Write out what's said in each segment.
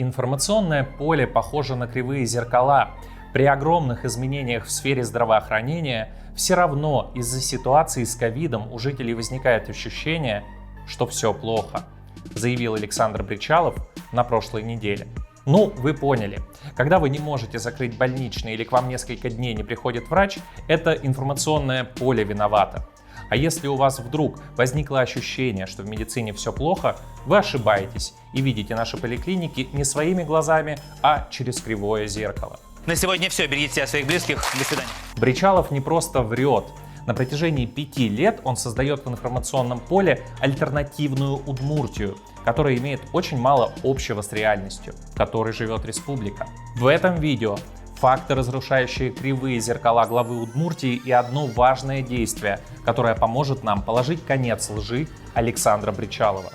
Информационное поле похоже на кривые зеркала. При огромных изменениях в сфере здравоохранения все равно из-за ситуации с ковидом у жителей возникает ощущение, что все плохо, заявил Александр Бричалов на прошлой неделе. Ну, вы поняли. Когда вы не можете закрыть больничный или к вам несколько дней не приходит врач, это информационное поле виновато. А если у вас вдруг возникло ощущение, что в медицине все плохо, вы ошибаетесь и видите наши поликлиники не своими глазами, а через кривое зеркало. На сегодня все. Берегите себя, своих близких. До свидания. Бричалов не просто врет. На протяжении 5 лет он создает в информационном поле альтернативную Удмуртию, которая имеет очень мало общего с реальностью, в которой живет республика. В этом видео факты, разрушающие кривые зеркала главы Удмуртии, и одно важное действие, которое поможет нам положить конец лжи Александра Бричалова.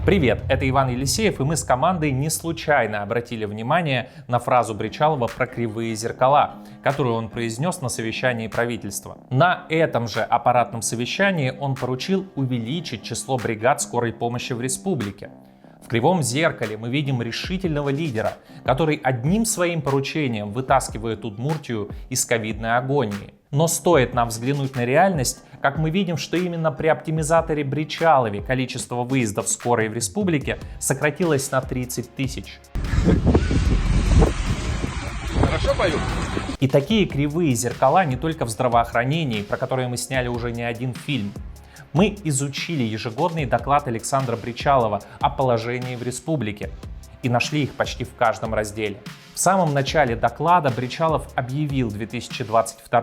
Привет, это Иван Елисеев, и мы с командой не случайно обратили внимание на фразу Бричалова про кривые зеркала, которую он произнес на совещании правительства. На этом же аппаратном совещании он поручил увеличить число бригад скорой помощи в республике. В кривом зеркале мы видим решительного лидера, который одним своим поручением вытаскивает Удмуртию из ковидной агонии. Но стоит нам взглянуть на реальность, как мы видим, что именно при оптимизаторе Бричалове количество выездов скорой в республике сократилось на 30 тысяч. Хорошо пою? И такие кривые зеркала не только в здравоохранении, про которые мы сняли уже не один фильм. Мы изучили ежегодный доклад Александра Бричалова о положении в республике и нашли их почти в каждом разделе. В самом начале доклада Бричалов объявил 2022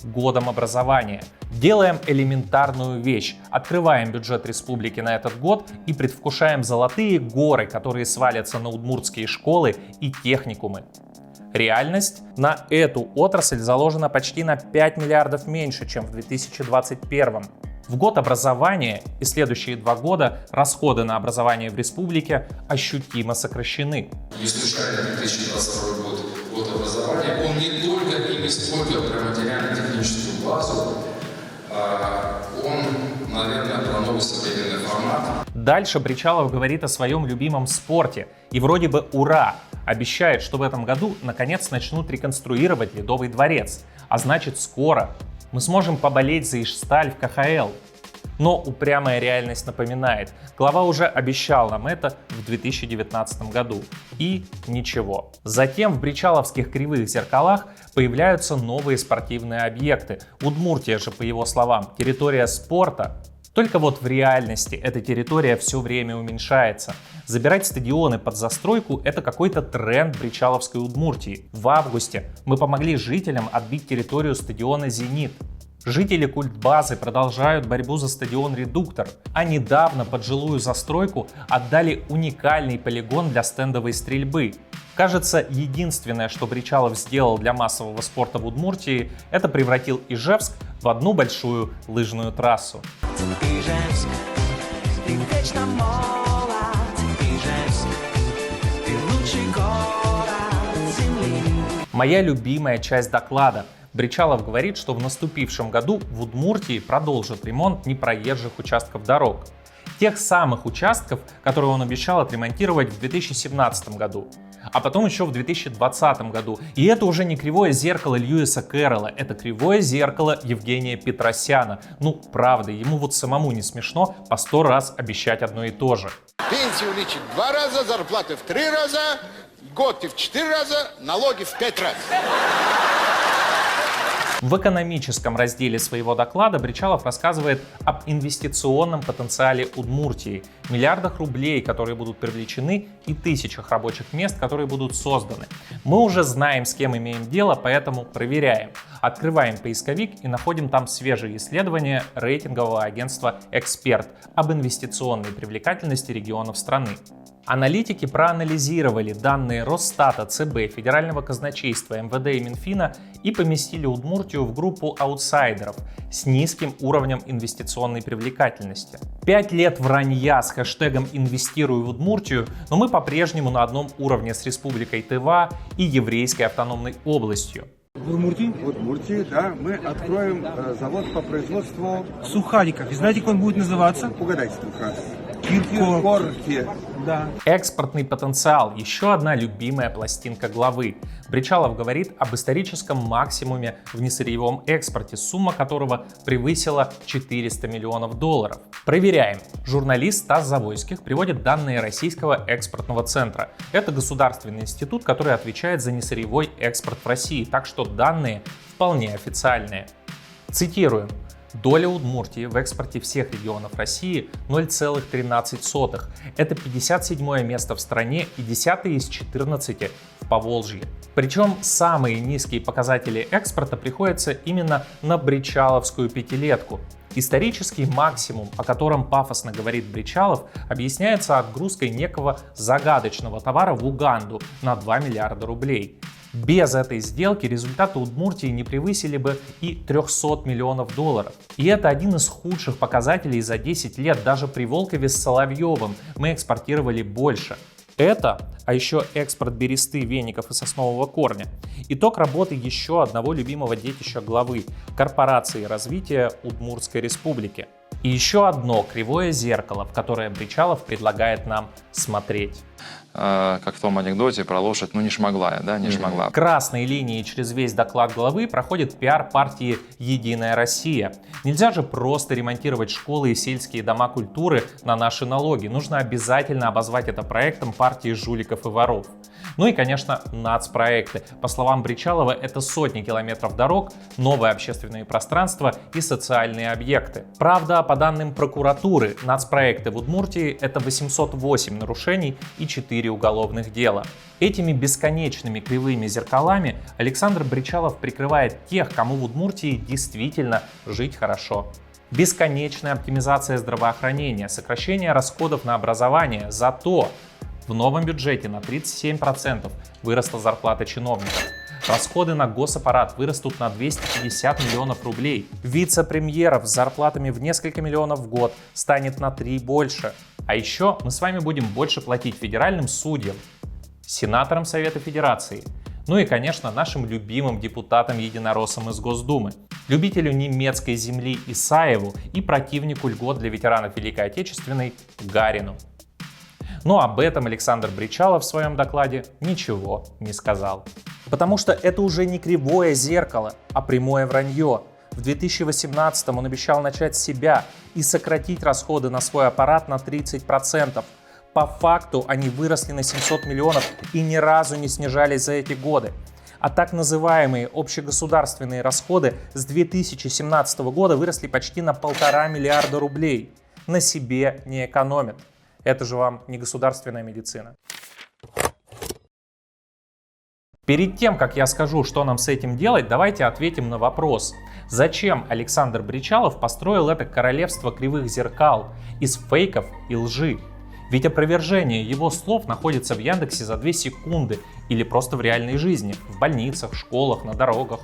годом образования. Делаем элементарную вещь. Открываем бюджет республики на этот год и предвкушаем золотые горы, которые свалятся на удмуртские школы и техникумы. Реальность: на эту отрасль заложена почти на 5 миллиардов меньше, чем в 2021. В год образования и следующие 2 года расходы на образование в республике ощутимо сокращены. Не случайно 2022 год образования, он не только и не столько про материально-техническую базу, он, наверное, про новый современный формат. Дальше Бричалов говорит о своем любимом спорте и вроде бы ура! Обещает, что в этом году наконец начнут реконструировать Ледовый дворец, а значит скоро мы сможем поболеть за Ижсталь в КХЛ. Но упрямая реальность напоминает, глава уже обещал нам это в 2019 году. И ничего. Затем в бричаловских кривых зеркалах появляются новые спортивные объекты. Удмуртия же, по его словам, территория спорта. Только вот в реальности эта территория все время уменьшается. Забирать стадионы под застройку – это какой-то тренд бричаловской Удмуртии. В августе мы помогли жителям отбить территорию стадиона «Зенит». Жители культбазы продолжают борьбу за стадион «Редуктор», а недавно под жилую застройку отдали уникальный полигон для стендовой стрельбы. Кажется, единственное, что Бричалов сделал для массового спорта в Удмуртии, это превратил Ижевск в одну большую лыжную трассу. Ижевск, ты вечно молод, Ижевск, ты лучший город земли. Моя любимая часть доклада. Бричалов говорит, что в наступившем году в Удмуртии продолжит ремонт непроезжих участков дорог. Тех самых участков, которые он обещал отремонтировать в 2017 году. А потом еще в 2020 году. И это уже не кривое зеркало Льюиса Кэрролла, это кривое зеркало Евгения Петросяна. Ну, правда, ему вот самому не смешно по 100 раз обещать одно и то же. Пенсию увеличить 2 раза, зарплаты в 3 раза, год в 4 раза, налоги в 5 раз. В экономическом разделе своего доклада Бричалов рассказывает об инвестиционном потенциале Удмуртии, миллиардах рублей, которые будут привлечены, и тысячах рабочих мест, которые будут созданы. Мы уже знаем, с кем имеем дело, поэтому проверяем. Открываем поисковик и находим там свежие исследования рейтингового агентства «Эксперт» об инвестиционной привлекательности регионов страны. Аналитики проанализировали данные Росстата, ЦБ, Федерального казначейства, МВД и Минфина и поместили Удмуртию в группу аутсайдеров с низким уровнем инвестиционной привлекательности. 5 лет вранья с хэштегом «Инвестирую в Удмуртию», но мы по-прежнему на одном уровне с Республикой Тыва и Еврейской автономной областью. В Удмуртии? В Удмуртии, да, мы откроем завод по производству, Сухариков. И знаете, как он будет называться? угадайте как раз, Киркорки. Да. Экспортный потенциал – еще одна любимая пластинка главы. Бричалов говорит об историческом максимуме в несырьевом экспорте, сумма которого превысила 400 миллионов долларов. Проверяем. Журналист Стас Завойских приводит данные Российского экспортного центра. Это государственный институт, который отвечает за несырьевой экспорт в России, так что данные вполне официальные. Цитируем. Доля Удмуртии в экспорте всех регионов России 0,13. Это 57 место в стране и 10 из 14 в Поволжье. Причем самые низкие показатели экспорта приходятся именно на бричаловскую пятилетку. Исторический максимум, о котором пафосно говорит Бричалов, объясняется отгрузкой некого загадочного товара в Уганду на 2 миллиарда рублей. Без этой сделки результаты Удмуртии не превысили бы и 300 миллионов долларов. И это один из худших показателей за 10 лет. Даже при Волкове с Соловьевым мы экспортировали больше. Это, а еще экспорт бересты, веников и соснового корня, итог работы еще одного любимого детища главы – корпорации развития Удмуртской республики. И еще одно кривое зеркало, в которое Бричалов предлагает нам смотреть. Как в том анекдоте про лошадь, не шмогла, да, не шмогла. Красной линией через весь доклад главы проходит пиар партии «Единая Россия». Нельзя же просто ремонтировать школы и сельские дома культуры на наши налоги. Нужно обязательно обозвать это проектом партии жуликов и воров. Ну и, конечно, нацпроекты. По словам Бричалова, это сотни километров дорог, новые общественные пространства и социальные объекты. Правда, по данным прокуратуры, нацпроекты в Удмуртии — это 808 нарушений и 4 уголовных дела. Этими бесконечными кривыми зеркалами Александр Бричалов прикрывает тех, кому в Удмуртии действительно жить хорошо. Бесконечная оптимизация здравоохранения, сокращение расходов на образование, зато в новом бюджете на 37% выросла зарплата чиновников. Расходы на госаппарат вырастут на 250 миллионов рублей. Вице-премьеров с зарплатами в несколько миллионов в год станет на 3 больше. А еще мы с вами будем больше платить федеральным судьям, сенаторам Совета Федерации, ну и, конечно, нашим любимым депутатам-единороссам из Госдумы, любителю немецкой земли Исаеву и противнику льгот для ветеранов Великой Отечественной Гарину. Но об этом Александр Бричалов в своем докладе ничего не сказал. Потому что это уже не кривое зеркало, а прямое вранье. В 2018-м он обещал начать с себя и сократить расходы на свой аппарат на 30%. По факту они выросли на 700 миллионов и ни разу не снижались за эти годы. А так называемые общегосударственные расходы с 2017 года выросли почти на 1,5 миллиарда рублей. На себе не экономят. Это же вам не государственная медицина. Перед тем, как я скажу, что нам с этим делать, давайте ответим на вопрос. Зачем Александр Бричалов построил это королевство кривых зеркал из фейков и лжи? Ведь опровержение его слов находится в Яндексе за 2 секунды или просто в реальной жизни, в больницах, школах, на дорогах.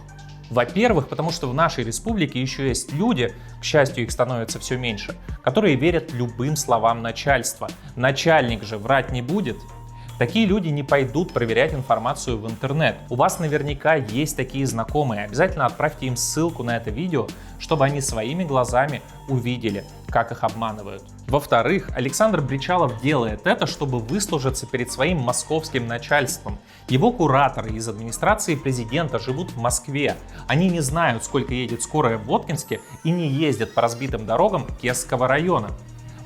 Во-первых, потому что в нашей республике еще есть люди, к счастью, их становится все меньше, которые верят любым словам начальства. Начальник же врать не будет. Такие люди не пойдут проверять информацию в интернет. У вас наверняка есть такие знакомые. Обязательно отправьте им ссылку на это видео, чтобы они своими глазами увидели, как их обманывают. Во-вторых, Александр Бричалов делает это, чтобы выслужиться перед своим московским начальством. Его кураторы из администрации президента живут в Москве. Они не знают, сколько едет скорая в Воткинске и не ездят по разбитым дорогам Кесского района.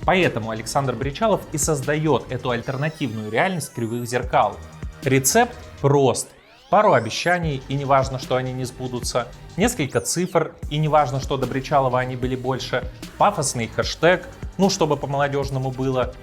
Поэтому Александр Бричалов и создает эту альтернативную реальность кривых зеркал. Рецепт прост. Пару обещаний, и не важно, что они не сбудутся. Несколько цифр, и не важно, что до Бричалова они были больше. Пафосный хэштег, чтобы по-молодежному было.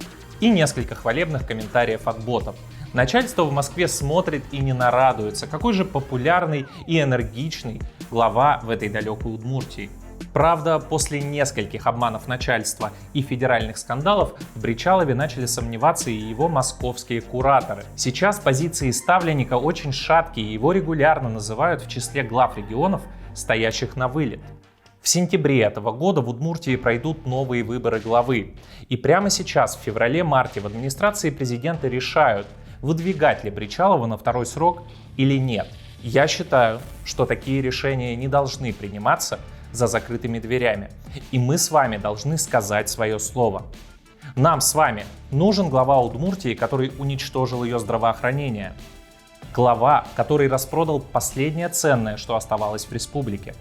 И несколько хвалебных комментариев от ботов. Начальство в Москве смотрит и не нарадуется, какой же популярный и энергичный глава в этой далекой Удмуртии. Правда, после нескольких обманов начальства и федеральных скандалов в Бричалове начали сомневаться и его московские кураторы. Сейчас позиции ставленника очень шаткие, его регулярно называют в числе глав регионов, стоящих на вылет. В сентябре этого года в Удмуртии пройдут новые выборы главы. И прямо сейчас, в феврале-марте, в администрации президента решают, выдвигать ли Бричалова на второй срок или нет. Я считаю, что такие решения не должны приниматься за закрытыми дверями. И мы с вами должны сказать свое слово. Нам с вами нужен глава Удмуртии, который уничтожил ее здравоохранение. Глава, который распродал последнее ценное, что оставалось в республике.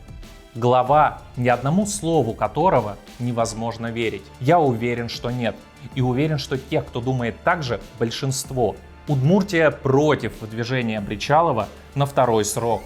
Глава, ни одному слову которого невозможно верить. Я уверен, что нет. И уверен, что тех, кто думает так же, большинство. Удмуртия против выдвижения Бричалова на второй срок.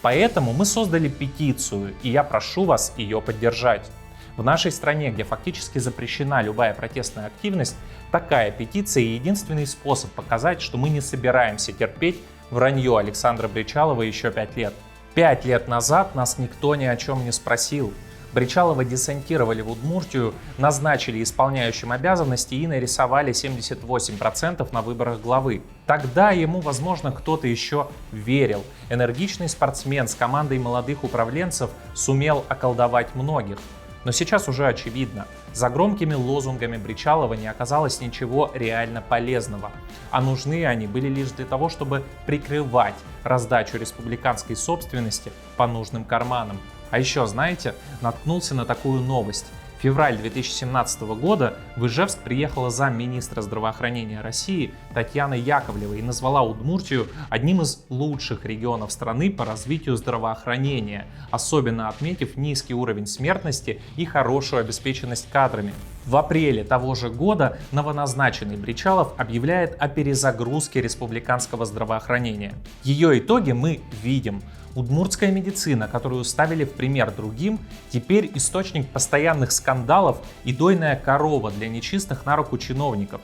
Поэтому мы создали петицию, и я прошу вас ее поддержать. В нашей стране, где фактически запрещена любая протестная активность, такая петиция — единственный способ показать, что мы не собираемся терпеть вранье Александра Бричалова еще 5 лет. 5 лет назад нас никто ни о чем не спросил. Бричалова десантировали в Удмуртию, назначили исполняющим обязанности и нарисовали 78% на выборах главы. Тогда ему, возможно, кто-то еще верил. Энергичный спортсмен с командой молодых управленцев сумел околдовать многих. Но сейчас уже очевидно, за громкими лозунгами Бричалова не оказалось ничего реально полезного, а нужны они были лишь для того, чтобы прикрывать раздачу республиканской собственности по нужным карманам. А еще, знаете, наткнулся на такую новость. В феврале 2017 года в Ижевск приехала замминистра здравоохранения России Татьяна Яковлева и назвала Удмуртию одним из лучших регионов страны по развитию здравоохранения, особенно отметив низкий уровень смертности и хорошую обеспеченность кадрами. В апреле того же года новоназначенный Бричалов объявляет о перезагрузке республиканского здравоохранения. Ее итоги мы видим. Удмуртская медицина, которую ставили в пример другим, теперь источник постоянных скандалов и дойная корова для нечистых на руку чиновников.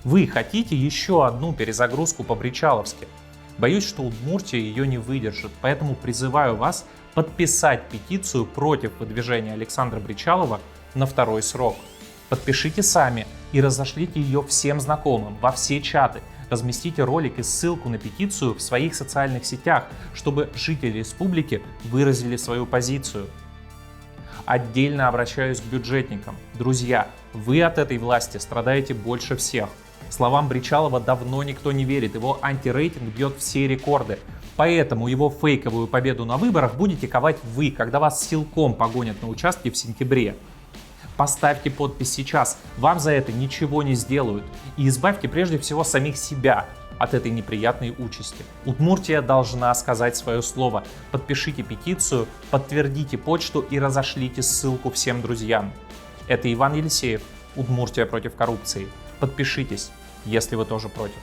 Вы хотите еще одну перезагрузку по-бричаловски? Боюсь, что Удмуртия ее не выдержит, поэтому призываю вас подписать петицию против выдвижения Александра Бричалова на второй срок. Подпишите сами и разошлите ее всем знакомым, во все чаты. Разместите ролик и ссылку на петицию в своих социальных сетях, чтобы жители республики выразили свою позицию. Отдельно обращаюсь к бюджетникам. Друзья, вы от этой власти страдаете больше всех. Словам Бричалова давно никто не верит, его антирейтинг бьет все рекорды. Поэтому его фейковую победу на выборах будете ковать вы, когда вас силком погонят на участки в сентябре. Поставьте подпись сейчас, вам за это ничего не сделают. И избавьте прежде всего самих себя от этой неприятной участи. Удмуртия должна сказать свое слово. Подпишите петицию, подтвердите почту и разошлите ссылку всем друзьям. Это Иван Елисеев, Удмуртия против коррупции. Подпишитесь, если вы тоже против.